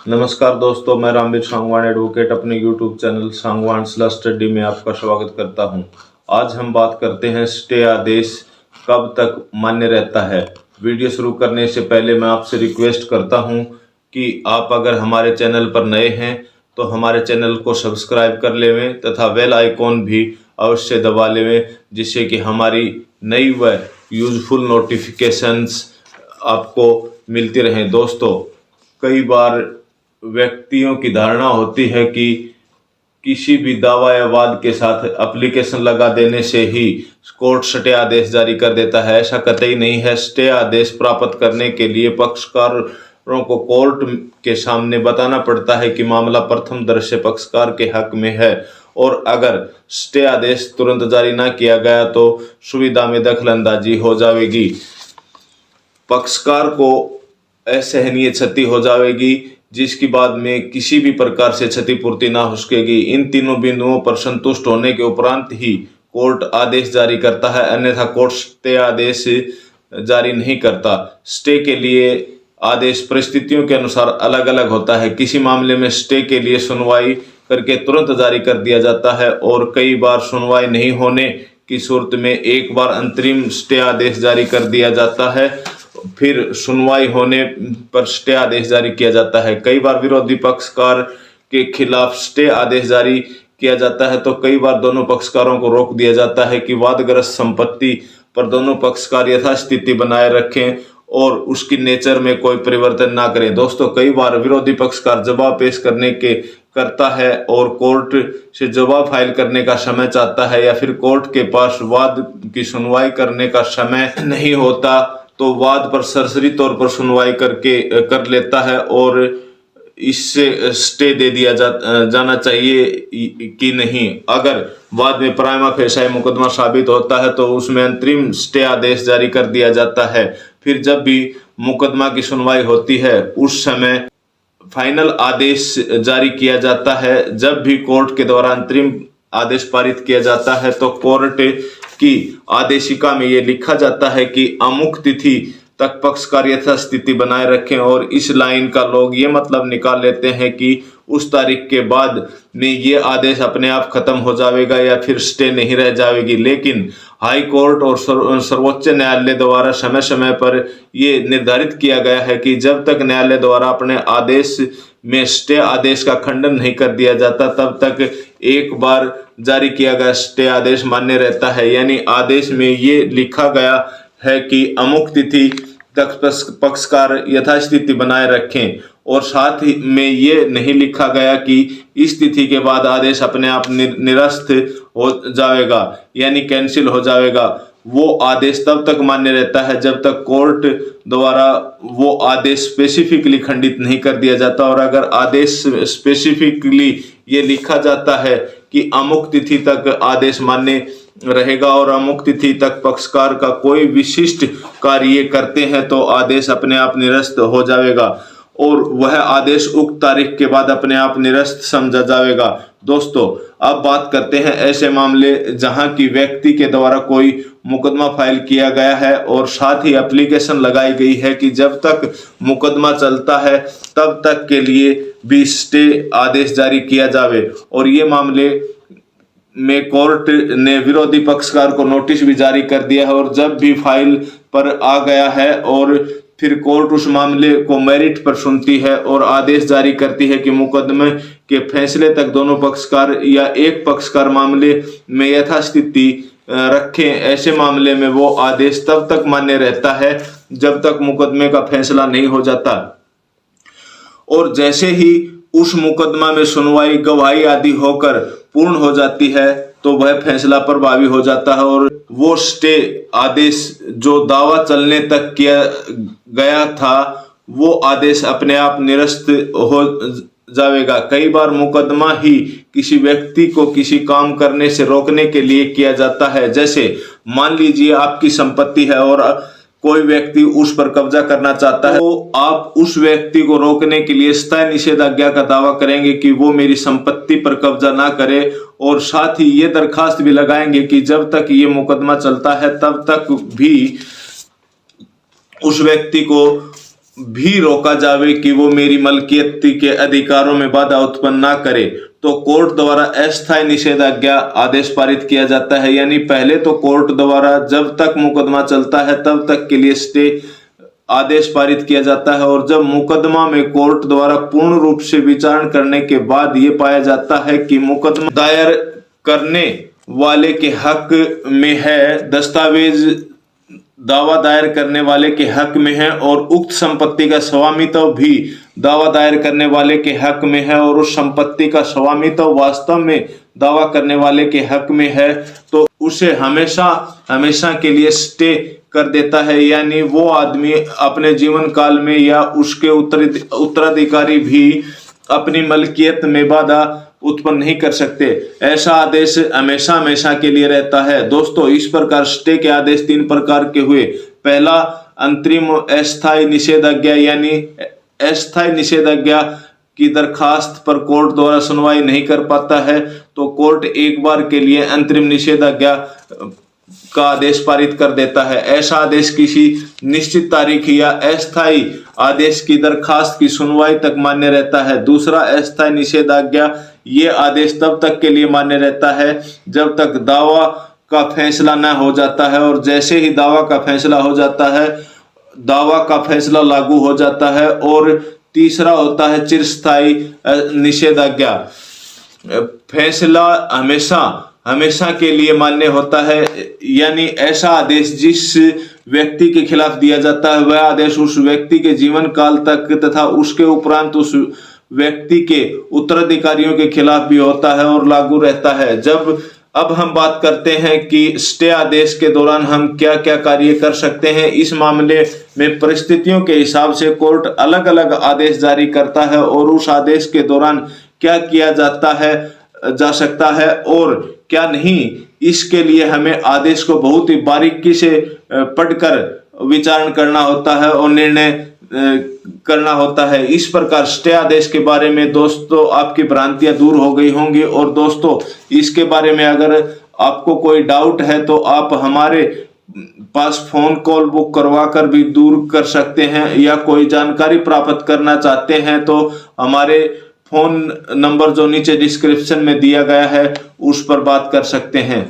नमस्कार दोस्तों, मैं रामवीर सांगवान एडवोकेट अपने YouTube चैनल सांगवान स्टडी में आपका स्वागत करता हूं। आज हम बात करते हैं स्टे आदेश कब तक मान्य रहता है। वीडियो शुरू करने से पहले मैं आपसे रिक्वेस्ट करता हूं कि आप अगर हमारे चैनल पर नए हैं तो हमारे चैनल को सब्सक्राइब कर लेवें तथा बेल आइकॉन भी अवश्य दबा लेवें, जिससे कि हमारी नई व यूजफुल नोटिफिकेशंस आपको मिलती रहें। दोस्तों, कई बार व्यक्तियों की धारणा होती है कि किसी भी दावा या वाद के साथ एप्लीकेशन लगा देने से ही कोर्ट स्टे आदेश जारी कर देता है। ऐसा कतई नहीं है। स्टे आदेश प्राप्त करने के लिए पक्षकारों को कोर्ट के सामने बताना पड़ता है कि मामला प्रथम दृष्टया पक्षकार के हक में है, और अगर स्टे आदेश तुरंत जारी ना किया गया तो सुविधा में दखलंदाजी हो जाएगी, पक्षकार को असहनीय क्षति हो जाएगी, जिसकी बाद में किसी भी प्रकार से क्षतिपूर्ति ना हो सकेगी। इन तीनों बिंदुओं पर संतुष्ट होने के उपरांत ही कोर्ट आदेश जारी करता है, अन्यथा कोर्ट स्टे आदेश जारी नहीं करता। स्टे के लिए आदेश परिस्थितियों के अनुसार अलग अलग होता है। किसी मामले में स्टे के लिए सुनवाई करके तुरंत जारी कर दिया जाता है, और कई बार सुनवाई नहीं होने की सूरत में एक बार अंतरिम स्टे आदेश जारी कर दिया जाता है, फिर सुनवाई होने पर स्टे आदेश जारी किया जाता है। कई बार विरोधी पक्षकार के खिलाफ स्टे आदेश जारी किया जाता है, तो कई बार दोनों पक्षकारों को रोक दिया जाता है कि वादग्रस्त संपत्ति पर दोनों पक्षकार यथास्थिति बनाए रखें और उसकी नेचर में कोई परिवर्तन ना करें। दोस्तों, कई बार विरोधी पक्षकार जवाब पेश करने के करता है और कोर्ट से जवाब फाइल करने का समय चाहता है, या फिर कोर्ट के पास वाद की सुनवाई करने का समय नहीं होता तो वाद पर सरसरी तौर पर सुनवाई कर लेता है, और इससे स्टे दे दिया जाना चाहिए कि नहीं। अगर वाद में प्राइमा फेसाई मुकदमा साबित होता है तो उसमें अंतरिम स्टे आदेश जारी कर दिया जाता है। फिर जब भी मुकदमा की सुनवाई होती है उस समय फाइनल आदेश जारी किया जाता है। जब भी कोर्ट के द्वारा अंतरिम आदेश पारित किया जाता है तो कोर्ट की आदेशिका में ये लिखा जाता है कि अमुक तिथि तक पक्षकार यथास्थिति बनाए रखें, और इस लाइन का लोग ये मतलब निकाल लेते हैं कि उस तारीख के बाद में ये आदेश अपने आप खत्म हो जाएगा या फिर स्टे नहीं रह जाएगी। लेकिन हाई कोर्ट और सर्वोच्च न्यायालय द्वारा समय समय पर ये निर्धारित किया गया है कि जब तक न्यायालय द्वारा अपने आदेश में स्टे आदेश का खंडन नहीं कर दिया जाता तब तक एक बार जारी किया गया स्टे आदेश मान्य रहता है। यानी आदेश में ये लिखा गया है कि अमुक तिथि तक पक्षकार यथास्थिति बनाए रखें, और साथ ही में ये नहीं लिखा गया कि इस तिथि के बाद आदेश अपने आप निरस्त हो जाएगा, यानी कैंसिल हो जाएगा। वो आदेश तब तक मान्य रहता है जब तक कोर्ट द्वारा वो आदेश स्पेसिफिकली खंडित नहीं कर दिया जाता। और अगर आदेश स्पेसिफिकली ये लिखा जाता है कि अमुक तिथि तक आदेश मान्य रहेगा और अमुक तिथि तक पक्षकार का कोई विशिष्ट कार्य करते हैं तो आदेश अपने आप निरस्त हो जाएगा, और वह आदेश उक्त तारीख के बाद अपने आप निरस्त समझा जाएगा। दोस्तों, अब बात करते हैं ऐसे मामले जहां की व्यक्ति के द्वारा कोई मुकदमा फाइल किया गया है और साथ ही एप्लीकेशन लगाई गई है कि जब तक मुकदमा चलता है तब तक के लिए भी स्टे आदेश जारी किया जावे, और ये मामले में कोर्ट ने विरोधी पक्षकार को नोटिस भी जारी कर दिया है, और जब भी फाइल पर आ गया है और फिर कोर्ट उस मामले को मेरिट पर सुनती है और आदेश जारी करती है कि मुकदमे के फैसले तक दोनों पक्षकार या एक पक्षकार मामले में यथास्थिति रखें, ऐसे मामले में वो आदेश तब तक मान्य रहता है जब तक मुकदमे का फैसला नहीं हो जाता। और जैसे ही उस मुकदमा में सुनवाई गवाही आदि होकर पूर्ण हो जाती है तो वह फैसला प्रभावी हो जाता है, और वो स्टे आदेश जो दावा चलने तक किया गया था वो आदेश अपने आप निरस्त हो जाएगा। कई बार मुकदमा ही किसी व्यक्ति को किसी काम करने से रोकने के लिए किया जाता है। जैसे मान लीजिए आपकी संपत्ति है और कोई व्यक्ति उस पर कब्जा करना चाहता है, तो आप उस व्यक्ति को रोकने के लिए स्थायी निषेधाज्ञा का दावा करेंगे कि वो मेरी संपत्ति पर कब्जा ना करे, और साथ ही ये दरखास्त भी लगाएंगे कि जब तक ये मुकदमा चलता है तब तक भी उस व्यक्ति को भी रोका जावे कि वो मेरी मलकियत के अधिकारों में बाधा उत्पन्न ना करे, तो कोर्ट द्वारा अस्थायी निषेधाज्ञा आदेश पारित किया जाता है। यानी पहले तो कोर्ट द्वारा जब तक मुकदमा चलता है तब तक के लिए स्टे आदेश पारित किया जाता है, और जब मुकदमा में कोर्ट द्वारा पूर्ण रूप से विचारण करने के बाद ये पाया जाता है कि मुकदमा दायर करने वाले के हक में है, दस्तावेज दावा दायर करने वाले के हक में है, और उक्त संपत्ति का स्वामित्व भी दावा दायर करने वाले के हक में है, और उस संपत्ति का स्वामित्व वास्तव में दावा करने वाले के हक में है, तो उसे हमेशा हमेशा के लिए स्टे कर देता है। यानी वो आदमी अपने जीवन काल में या उसके उत्तराधिकारी भी अपनी मलकियत में बाधा उत्पन्न नहीं कर सकते। ऐसा आदेश हमेशा हमेशा के लिए रहता है। दोस्तों, इस प्रकार स्टे के आदेश 3 प्रकार के हुए। पहला, अंतरिम अस्थायी निषेधाज्ञा, यानी अस्थायी निषेधाज्ञा की दरखास्त पर कोर्ट द्वारा सुनवाई नहीं कर पाता है तो कोर्ट एक बार के लिए अंतरिम निषेधाज्ञा का आदेश पारित कर देता है। ऐसा आदेश किसी निश्चित तारीख या अस्थायी आदेश की दरखास्त की सुनवाई तक मान्य रहता है। दूसरा, अस्थायी निषेधाज्ञा, ये आदेश तब तक के लिए मान्य रहता है जब तक दावा का फैसला न हो जाता है, और जैसे ही दावा का फैसला हो जाता है दावा का फैसला लागू हो जाता है। और तीसरा होता है चिरस्थायी निषेधाज्ञा। फैसला हमेशा हमेशा के लिए मान्य होता है, यानी ऐसा आदेश जिस व्यक्ति के खिलाफ दिया जाता है वह आदेश उस व्यक्ति के जीवन काल तक तथा उसके उपरांत उस व्यक्ति के उत्तराधिकारियों के खिलाफ भी होता है और लागू रहता है। अब हम बात करते हैं कि स्टे आदेश के दौरान हम क्या क्या कार्य कर सकते हैं। इस मामले में परिस्थितियों के हिसाब से कोर्ट अलग अलग आदेश जारी करता है और उस आदेश के दौरान क्या किया जा सकता है और क्या नहीं, इसके लिए हमें आदेश को बहुत ही बारीकी से पढ़कर विचारण करना होता है और निर्णय करना होता है। इस प्रकार स्टे आदेश के बारे में दोस्तों आपकी भ्रांतियां दूर हो गई होंगी। और दोस्तों, इसके बारे में अगर आपको कोई डाउट है तो आप हमारे पास फोन कॉल बुक करवा कर भी दूर कर सकते हैं, या कोई जानकारी प्राप्त करना चाहते हैं तो हमारे फोन नंबर जो नीचे डिस्क्रिप्शन में दिया गया है उस पर बात कर सकते हैं।